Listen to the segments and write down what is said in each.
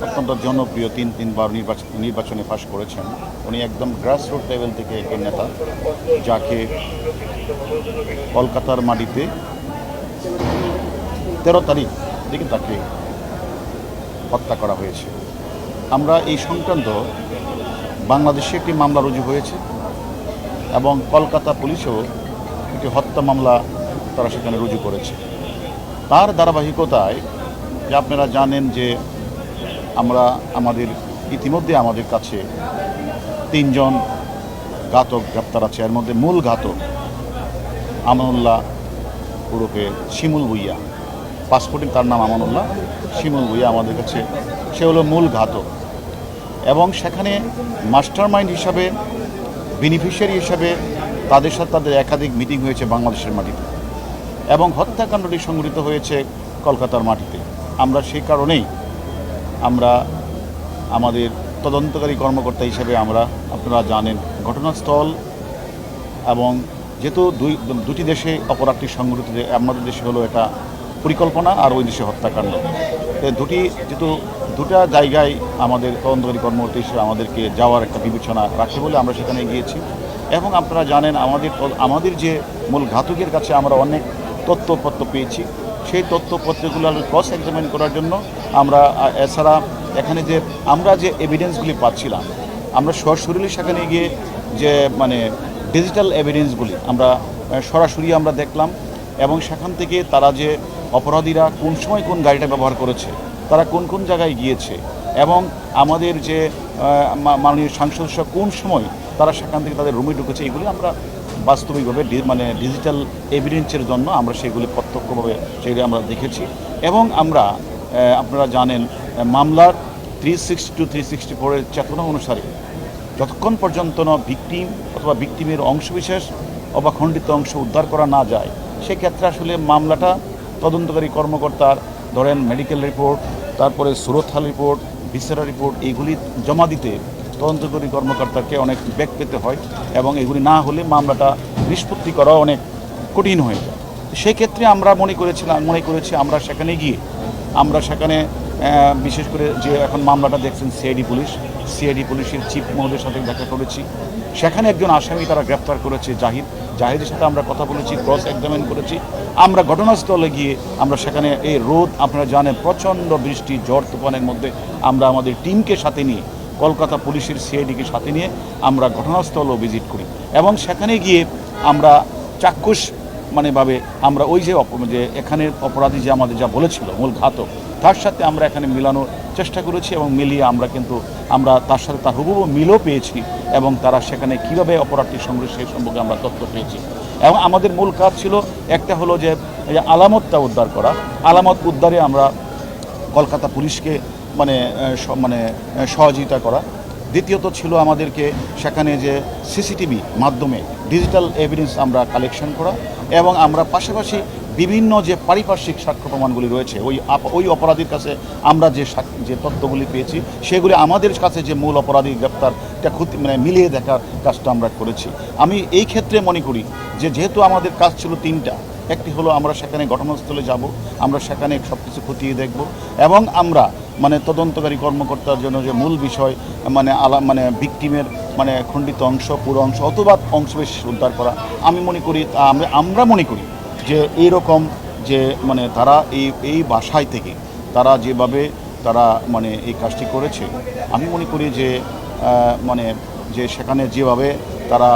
অত্যন্ত জনপ্রিয়, তিনবার নির্বাচনে পাশ করেছেন। উনি একদম গ্রাসরুট লেভেল থেকে একজন নেতা, যাকে কলকাতার মাটিতে 13 তারিখ থেকে তাকে হত্যা করা হয়েছে। আমরা এই সংক্রান্ত বাংলাদেশে একটি মামলা রুজু হয়েছে এবং কলকাতা পুলিশও একটি হত্যা মামলা তারা সেখানে রুজু করেছে। তার ধারাবাহিকতায় যে আপনারা জানেন যে ইতিমধ্যে আমাদের কাছে 3 জন ঘাতক গ্রেপ্তার আছে। এর মধ্যে মূল ঘাতক আমানুল্লাহ ওরফে শিমুল ভুইয়া, পাসপোর্টে তার নাম আমানুল্লাহ, শিমুল ভুইয়া আমাদের কাছে সে হলো মূল ঘাতক। এবং সেখানে মাস্টার মাইন্ড হিসাবে, বেনিফিশিয়ারি হিসাবে তাদের সাথে তাদের একাধিক মিটিং হয়েছে বাংলাদেশের মাটিতে এবং হত্যাকাণ্ডটি সংঘটিত হয়েছে কলকাতার মাটিতে। আমরা সেই কারণেই আমাদের তদন্তকারী কর্মকর্তা হিসেবে আপনারা জানেন ঘটনাস্থল এবং যেহেতু দুটি দেশে অপরাধটি সংঘটিত, আমাদের দেশে হলো এটা পরিকল্পনা আর ওই দেশে হত্যাকাণ্ড, দুটা জায়গায় আমাদের তদন্তকারী কর্মকর্তা হিসেবে আমাদেরকে যাওয়ার একটা বিবেচনা রাখে বলে আমরা সেখানে গিয়েছি। এবং আপনারা জানেন আমাদের যে মূল ঘাতকের কাছে আমরা অনেক তথ্যপত্র পেয়েছি। সেই তথ্যপত্রগুলো ক্রস এক্সামিন করার জন্য আমরা এছাড়া এখানে আমরা যে এভিডেন্সগুলি পাচ্ছিলাম, আমরা সরাসরি সেখানে গিয়ে যে ডিজিটাল এভিডেন্সগুলি আমরা সরাসরি দেখলাম এবং সেখান থেকে তারা যে অপরাধীরা কোন সময় কোন গাড়িটা ব্যবহার করেছে, তারা কোন কোন জায়গায় গিয়েছে এবং আমাদের যে মাননীয় সাংসদ কোন সময় তারা সেখান থেকে তাদের রুমে ঢুকেছে, এগুলি আমরা বাস্তবিকভাবে ডিজিটাল এভিডেন্সের জন্য আমরা সেগুলি প্রত্যক্ষভাবে সেগুলি আমরা দেখেছি। এবং আপনারা জানেন মামলার 362-364 চেতনা অনুসারে যতক্ষণ পর্যন্ত ভিকটিম অথবা ভিকটিমের অংশবিশেষ অথবা খণ্ডিত অংশ উদ্ধার করা না যায়, সেক্ষেত্রে আসলে মামলাটা তদন্তকারী কর্মকর্তার ধরেন মেডিকেল রিপোর্ট, তারপরে সুরতহাল রিপোর্ট, ভিসেরা রিপোর্ট এইগুলি জমা দিতে তদন্তকারী কর্মকর্তাকে অনেক বেগ পেতে হয় এবং এগুলি না হলে মামলাটা নিষ্পত্তি করা অনেক কঠিন হয়ে যায়। সেক্ষেত্রে আমরা মনে করেছি আমরা সেখানে গিয়ে সেখানে বিশেষ করে যে এখন মামলাটা দেখছেন সিআইডি পুলিশের চিফ মহোদয়ের সাথে দেখা করেছি। সেখানে একজন আসামি তারা গ্রেপ্তার করেছে জাহিদের সাথে আমরা কথা বলেছি, ক্রস এক্সামিন করেছি। আমরা ঘটনাস্থলে গিয়ে সেখানে এই রোদ আপনারা জানেন প্রচণ্ড বৃষ্টি ঝড় তুফানের মধ্যে আমরা আমাদের টিমকে সাথে নিয়ে কলকাতা পুলিশের সিআইডিকে সাথে নিয়ে আমরা ঘটনাস্থলও ভিজিট করি এবং সেখানে গিয়ে আমরা চাক্ষুষ ভাবে আমরা ওই যে এখানের অপরাধী যে আমাদের যা বলেছিল মূল ঘাতক, তার সাথে আমরা এখানে মিলানোর চেষ্টা করেছি এবং মিলিয়ে আমরা তার সাথে তার হুবহু মিলও পেয়েছি এবং তারা সেখানে কীভাবে অপরাধটি সংঘটিত সেই সম্পর্কে আমরা তথ্য পেয়েছি। এবং আমাদের মূল কাজ ছিল একটা হলো যে আলামতটা উদ্ধার করা, আলামত উদ্ধারে আমরা কলকাতা পুলিশকে সহযোগিতা করা। দ্বিতীয়ত ছিল আমাদেরকে সেখানে যে সিসিটিভি মাধ্যমে ডিজিটাল এভিডেন্স আমরা কালেকশন করা এবং আমরা পাশাপাশি বিভিন্ন যে পারিপার্শ্বিক সাক্ষ্য প্রমাণগুলি রয়েছে ওই অপরাধীর কাছে আমরা যে তথ্যগুলি পেয়েছি সেগুলি আমাদের কাছে যে মূল অপরাধী গ্রেপ্তারটা মিলিয়ে দেখার কাজটা আমরা করেছি। আমি এই ক্ষেত্রে মনে করি যে যেহেতু আমাদের কাজ ছিল 3টা, একটি হলো আমরা সেখানে ঘটনাস্থলে যাব, আমরা সেখানে সব কিছু খতিয়ে দেখব এবং আমরা তদন্তকারী কর্মকর্তার জন্য যে মূল বিষয় ভিকটিমের খণ্ডিত অংশ, পুরো অংশ অথবা অংশবিশেষ উদ্ধার করা। আমরা মনে করি যে এইরকম যে তারা এই বাসায় থেকে তারা যেভাবে তারা এই কাজটি করেছে, আমি মনে করি যে যে সেখানে যেভাবে তারা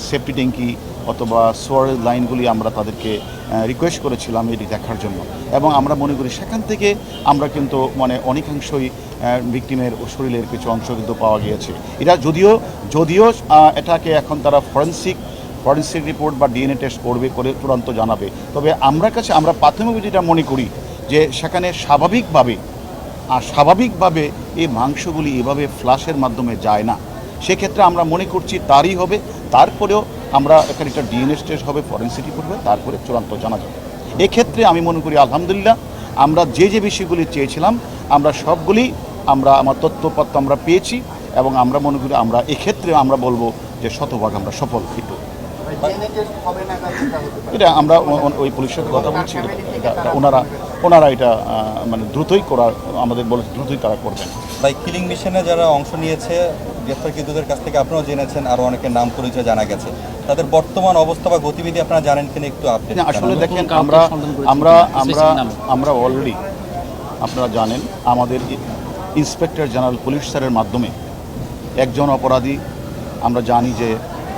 সেফটি ট্যাঙ্কি অথবা সোয়ারেজ লাইনগুলি আমরা তাদেরকে রিকোয়েস্ট করেছিলাম এটি দেখার জন্য এবং আমরা মনে করি সেখান থেকে আমরা কিন্তু অনেকাংশই ভিকটিমের শরীরের কিছু অংশ কিন্তু পাওয়া গিয়েছে। এটা যদিও এটাকে এখন তারা ফরেন্সিক রিপোর্ট বা ডিএনএ টেস্ট করে চূড়ান্ত জানাবে। তবে আমরা প্রাথমিক যেটা মনে করি যে সেখানে স্বাভাবিকভাবে এই মাংসগুলি এভাবে ফ্লাশের মাধ্যমে যায় না। সেক্ষেত্রে আমরা মনে করছি তারই হবে। তারপরেও আমরা এখানে একটা ডিএনএ টেস্ট হবে, ফরেন্সিক রিপোর্ট হবে, তারপরে চূড়ান্ত জানা যাবে। এক্ষেত্রে আমি মনে করি আলহামদুলিল্লাহ আমরা যে বিষয়গুলি চেয়েছিলাম আমরা সবগুলি আমার তথ্যপত্র আমরা পেয়েছি এবং আমরা মনে করি এক্ষেত্রে আমরা বলবো যে শতভাগ আমরা সফল। এটা আমরা ওই পুলিশের কথা বলছি, ওনারা ওনারা এটা মানে দ্রুতই করার আমাদের বলেছে, দ্রুতই তারা করবেন। ভাই, কিলিং মিশনে যারা অংশ নিয়েছে গ্রেফতারকৃতদের কাছ থেকে আপনারাও জেনেছেন, আরও অনেকের নাম পরিচয় জানা গেছে, তাদের বর্তমান অবস্থা বা গতিবিধি আপনারা জানেন কিনা একটু আপডেট? আসলে দেখেন, আমরা অলরেডি আপনারা জানেন আমাদের ইন্সপেক্টর জেনারেল পুলিশ স্যারের মাধ্যমে একজন অপরাধী আমরা জানি যে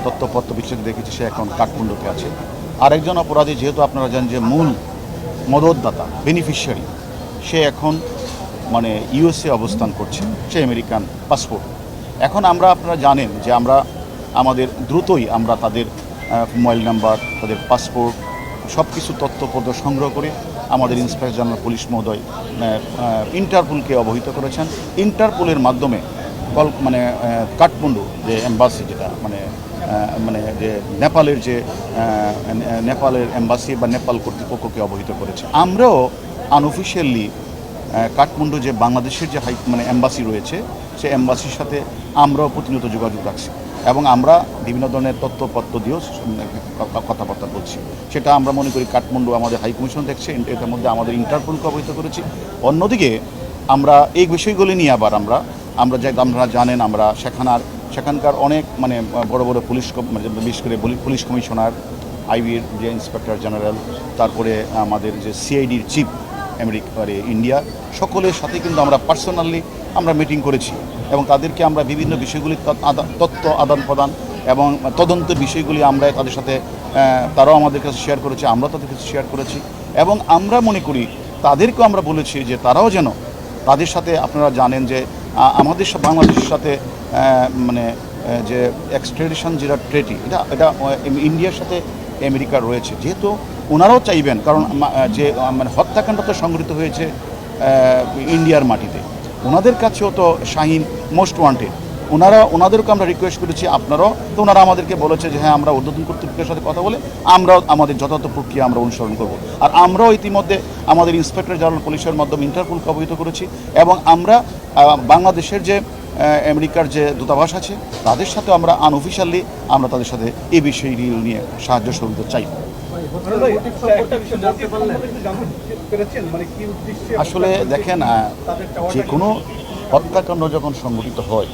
তথ্যপত্র বিশ্লেষণ দেখেছি, সে এখন কাঠমান্ডুতে আছে। আরেকজন অপরাধী, যেহেতু আপনারা জানেন যে মূল মদতদাতা বেনিফিশিয়ারি, সে এখন মানে ইউএসএ অবস্থান করছে, সে আমেরিকান পাসপোর্ট। এখন আপনারা জানেন যে আমাদের দ্রুতই আমরা তাদের মোবাইল নাম্বার, তাদের পাসপোর্ট সব কিছু তথ্যপত্র সংগ্রহ করে আমাদের ইন্সপেক্টর জেনারেল পুলিশ মহোদয় ইন্টারপোলকে অবহিত করেছেন। ইন্টারপোলের মাধ্যমে কাঠমান্ডু যে এম্বাসি, যেটা মানে যে নেপালের এম্বাসি বা নেপাল কর্তৃপক্ষকে অবহিত করেছে। আমরাও আনঅফিশিয়ালি কাঠমান্ডু যে বাংলাদেশের যে এম্বাসি রয়েছে, সে এম্বাসির সাথে আমরাও প্রতিনিয়ত যোগাযোগ রাখছি এবং আমরা বিভিন্ন ধরনের তথ্যপত্র দিয়েও কথাবার্তা বলছি। সেটা আমরা মনে করি কাঠমান্ডু আমাদের হাই কমিশন দেখছে, এটার মধ্যে আমাদের ইন্টারপোলকে অবহিত করেছি। অন্যদিকে আমরা এই বিষয়গুলি নিয়ে আবার আপনারা জানেন আমরা সেখানকার অনেক বড় বড় পুলিশ, বিশেষ করে পুলিশ কমিশনার, আইবির যে ইন্সপেক্টর জেনারেল, তারপরে আমাদের যে সিআইডির চিফ ইন্ডিয়া, সকলের সাথে কিন্তু আমরা পার্সোনালি মিটিং করেছি এবং তাদেরকে আমরা বিভিন্ন বিষয়গুলি তথ্য আদান প্রদান এবং তদন্তের বিষয়গুলি আমরা তাদের সাথে, তারাও আমাদের কাছে শেয়ার করেছে, আমরা তাদের কাছে শেয়ার করেছি এবং আমরা মনে করি তাদেরকেও আমরা বলেছি যে তারাও যেন তাদের সাথে, আপনারা জানেন যে আমাদের বাংলাদেশের সাথে যে এক্সট্রাডিশন যেটা ট্রেটি, এটা ইন্ডিয়ার সাথে আমেরিকার রয়েছে, যেহেতু ওনারাও চাইবেন, কারণ যে হত্যাকাণ্ড তো সংঘটিত হয়েছে ইন্ডিয়ার মাটিতে, ওনাদের কাছেও তো শাহিন মোস্ট ওয়ান্টেড। ওনাদেরকে আমরা রিকোয়েস্ট করেছি, আপনারাও তো, ওনারা আমাদেরকে বলেছে যে হ্যাঁ, আমরা ঊর্ধ্বতন কর্তৃপক্ষের সাথে কথা বলে আমরাও আমাদের যথাযথ প্রক্রিয়া আমরা অনুসরণ করব। আর আমরাও ইতিমধ্যে আমাদের ইন্সপেক্টর জেনারেল পুলিশের মাধ্যমে ইন্টারপোলকে অবহিত করেছি এবং আমরা বাংলাদেশের যে আমেরিকার যে দূতাবাস আছে তাদের সাথে আমরা আনঅফিশিয়ালি তাদের সাথে এই বিষয়টি নিয়ে সাহায্য সহযোগিতা চাই। আসলে দেখেন, যে কোনো হত্যাকাণ্ড যখন সংঘটিত হয়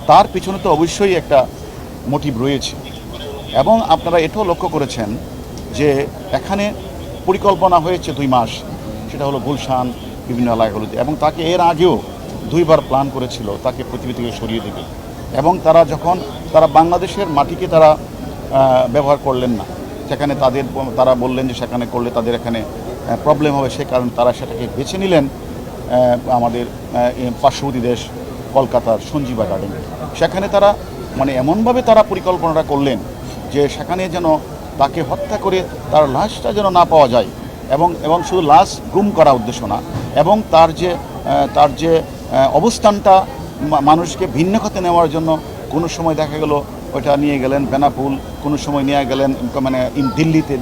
তার পিছনে তো অবশ্যই একটা মোটিভ রয়েছে এবং আপনারা এটাও লক্ষ্য করেছেন যে এখানে পরিকল্পনা হয়েছে 2 মাস, সেটা হলো গুলশান বিভিন্ন এলাকাগুলিতে, এবং তাকে এর আগেও 2বার প্ল্যান করেছিল তাকে পৃথিবী থেকে সরিয়ে দেবে এবং তারা বাংলাদেশের মাটিকে তারা ব্যবহার করলেন না, সেখানে তারা বললেন যে সেখানে করলে তাদের এখানে প্রবলেম হবে, সে কারণে তারা সেটাকে বেছে নিলেন আমাদের পার্শ্ববর্তী দেশ কলকাতার সঞ্জীবা গার্ডেনে। সেখানে তারা এমনভাবে তারা পরিকল্পনাটা করলেন যে সেখানে যেন তাকে হত্যা করে তার লাশটা যেন না পাওয়া যায় এবং শুধু লাশ গুম করা উদ্দেশ্য না, এবং তার যে অবস্থানটা মানুষকে ভিন্ন খাতে নেওয়ার জন্য কোনো সময় দেখা গেল ওইটা নিয়ে গেলেন বেনাপুল, কোনো সময় নিয়ে গেলেন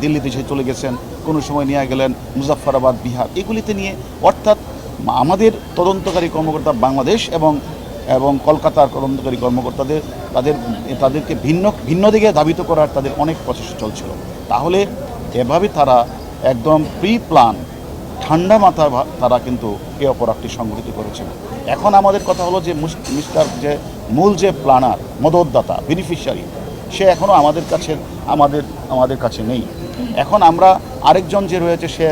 দিল্লিতে সে চলে গেছেন, কোনো সময় নিয়ে গেলেন মুজাফফরাবাদ, বিহার, এগুলিতে নিয়ে, অর্থাৎ আমাদের তদন্তকারী কর্মকর্তা বাংলাদেশ এবং কলকাতার তদন্তকারী তাদেরকে ভিন্ন দিকে ধাবিত করার তাদের অনেক প্রচেষ্টা চলছিল। তাহলে এভাবে তারা একদম প্রি প্ল্যান ঠান্ডা মাথায় তারা কিন্তু এই অপরাধটি সংঘটিত করেছিল। এখন আমাদের কথা হলো যে যে মূল যে প্ল্যানার, মদতদাতা, বেনিফিশিয়ারি, সে এখনও আমাদের কাছে নেই। এখন আমরা আরেকজন যে রয়েছে, সে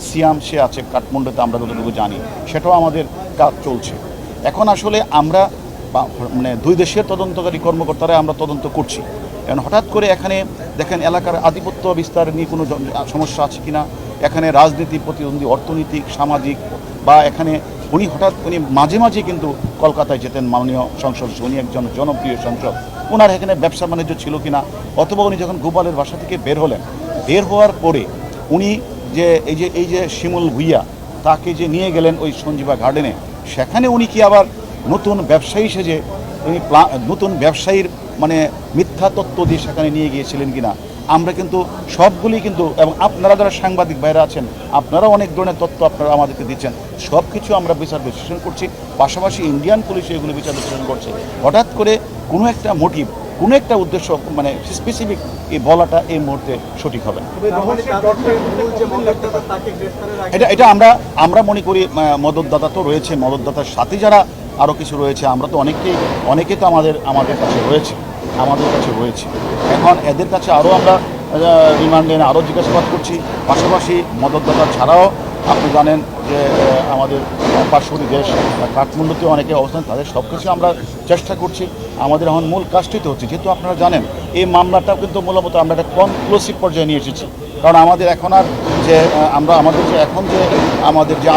সিয়াম, সে আছে কাঠমান্ডুতে, আমরা যতটুকু জানি, সেটাও আমাদের কাজ চলছে। এখন আসলে আমরা 2 দেশের তদন্তকারী কর্মকর্তারা আমরা তদন্ত করছি। এখন হঠাৎ করে এখানে দেখেন এলাকার আধিপত্য বিস্তার নিয়ে কোনো সমস্যা আছে কিনা, এখানে রাজনীতি, প্রতিদ্বন্দ্বী, অর্থনৈতিক, সামাজিক, বা এখানে উনি মাঝে মাঝে কিন্তু কলকাতায় যেতেন, মাননীয় সংসদ, উনি একজন জনপ্রিয় সংসদ, ওনার এখানে ব্যবসা বাণিজ্য ছিল কিনা, অথবা উনি যখন গোপালের বাসা থেকে বের হওয়ার পরে উনি এই যে শিমুল ভুইয়া, তাকে যে নিয়ে গেলেন ওই সঞ্জীবা গার্ডেনে, সেখানে উনি কি আবার নতুন ব্যবসায়ী সেজে উনি নতুন ব্যবসায়ীর মিথ্যা তথ্য দিয়ে সেখানে নিয়ে গিয়েছিলেন কিনা, আমরা কিন্তু সবগুলি কিন্তু, এবং আপনারা যারা সাংবাদিক ভাইরা আছেন, আপনারা অনেক ধরনের তথ্য আপনারা আমাদেরকে দিচ্ছেন, সব কিছু আমরা বিচার বিশ্লেষণ করছি, পাশাপাশি ইন্ডিয়ান পুলিশ এগুলো বিচার বিশ্লেষণ করছে। হঠাৎ করে কোনো একটা মোটিভ কোনো একটা উদ্দেশ্য মানে স্পেসিফিক এই বলাটা এই মুহূর্তে সঠিক হবে না। এটা আমরা মনে করি মদতদাতা তো রয়েছে, মদতদাতার সাথে যারা আরও কিছু রয়েছে, আমরা তো অনেকে তো আমাদের কাছে রয়েছে। এখন এদের কাছে আরও আমরা রিমান্ডে আরও জিজ্ঞাসাবাদ করছি। পাশাপাশি মদতদাতা ছাড়াও আপনি জানেন যে আমাদের পার্শ্ববর্তী দেশ কাঠমান্ডুতে অনেকে অবস্থান, তাদের সব কিছু আমরা চেষ্টা করছি। আমাদের এখন মূল কাজটি তো হচ্ছে, যেহেতু আপনারা জানেন এই মামলাটা কিন্তু মূলত আমরা একটা কনক্লুসিভ পর্যায়ে নিয়ে এসেছি। কারণ আমাদের এখন আর যে আমাদের যে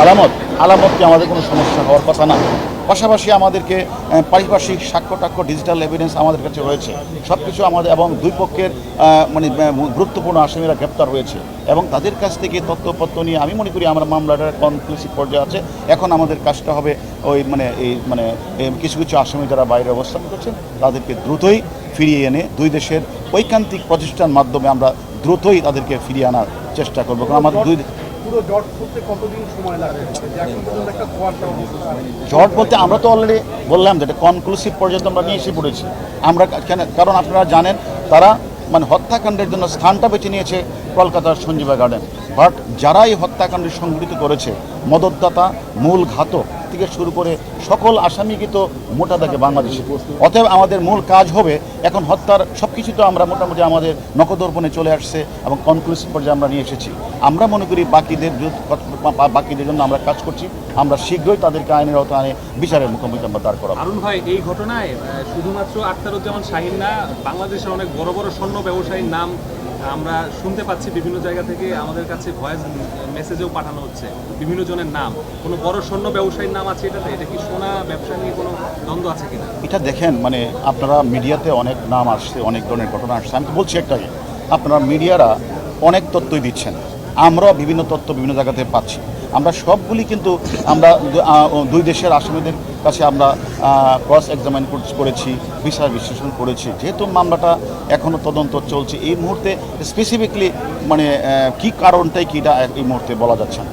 আলামতকে আমাদের কোনো সমস্যা হওয়ার কথা না। পাশাপাশি আমাদেরকে পারিপার্শ্বিক সাক্ষ্য ডিজিটাল এভিডেন্স আমাদের কাছে রয়েছে, সব কিছু আমাদের এবং দুই পক্ষের মানে গুরুত্বপূর্ণ আসামিরা গ্রেপ্তার হয়েছে এবং তাদের কাছ থেকে তথ্যপত্র নিয়ে আমি মনে করি আমরা মামলাটার কনক্লুসিভ পর্যায়ে আছে। এখন আমাদের কাজটা হবে কিছু আসামি যারা বাইরে অবস্থান করছেন তাদেরকে দ্রুতই ফিরিয়ে এনে দুই দেশের ঐকান্তিক প্রচেষ্টার মাধ্যমে আমরা দ্রুতই তাদেরকে ফিরিয়ে আনার চেষ্টা করবো। কারণ আমাদের জট বলতে আমরা তো অলরেডি বললাম যে এটা কনক্লুসিভ পর্যন্ত আমরা নিয়ে এসে পড়েছি। আমরা কারণ আপনারা জানেন তারা মানে হত্যাকাণ্ডের জন্য স্থানটা বেছে নিয়েছে কলকাতার সঞ্জীবা গার্ডেন, বাট যারা এই হত্যাকাণ্ড সংঘটিত করেছে মদতদাতা, মূল ঘাতক থেকে শুরু করে সকল আসামি কিন্তু মোটা দাগে বাংলাদেশে। অতএব আমাদের মূল কাজ হবে এখন হত্যার সব কিছু তো আমরা মোটামুটি আমাদের নখদর্পণে চলে আসছে এবং কনক্লুসিভ পর্যায়ে আমরা নিয়ে এসেছি। আমরা মনে করি বাকিদের জন্য আমরা কাজ করছি। আমরা শীঘ্রই তাদেরকে আইনের আওতায় বিচারের মুখোমুখি আমরা দাঁড় করাবো। আরুন ভাই, এই ঘটনায় শুধুমাত্র আখতারুজ্জামান শাহীন না, বাংলাদেশের অনেক বড় বড় স্বর্ণ ব্যবসায়ীর নাম আমরা শুনতে পাচ্ছি। বিভিন্ন জায়গা থেকে আমাদের কাছে ভয়েস মেসেজেও পাঠানো হচ্ছে বিভিন্ন জনের নাম। কোনো বড় স্বর্ণ ব্যবসায়ীর নাম আছে এটাতে? এটা কি সোনা ব্যবসা নিয়ে কোনো দ্বন্দ্ব আছে কিনা? এটা দেখেন, মানে আপনারা মিডিয়াতে অনেক নাম আসছে, অনেক ধরনের ঘটনা আসছে। আমি তো বলছি একটাই, আপনারা মিডিয়ারা অনেক তথ্যই দিচ্ছেন, আমরাও বিভিন্ন তথ্য বিভিন্ন জায়গাতে পাচ্ছি। আমরা সবগুলি কিন্তু আমরা দুই দেশের আসামিদের কাছে আমরা ক্রস এক্সামাইন করেছি, বিচার বিশ্লেষণ করেছি। যেহেতু মামলাটা এখনও তদন্ত চলছে, এই মুহূর্তে স্পেসিফিকলি মানে কী কারণটাই কীটা এই মুহূর্তে বলা যাচ্ছে না।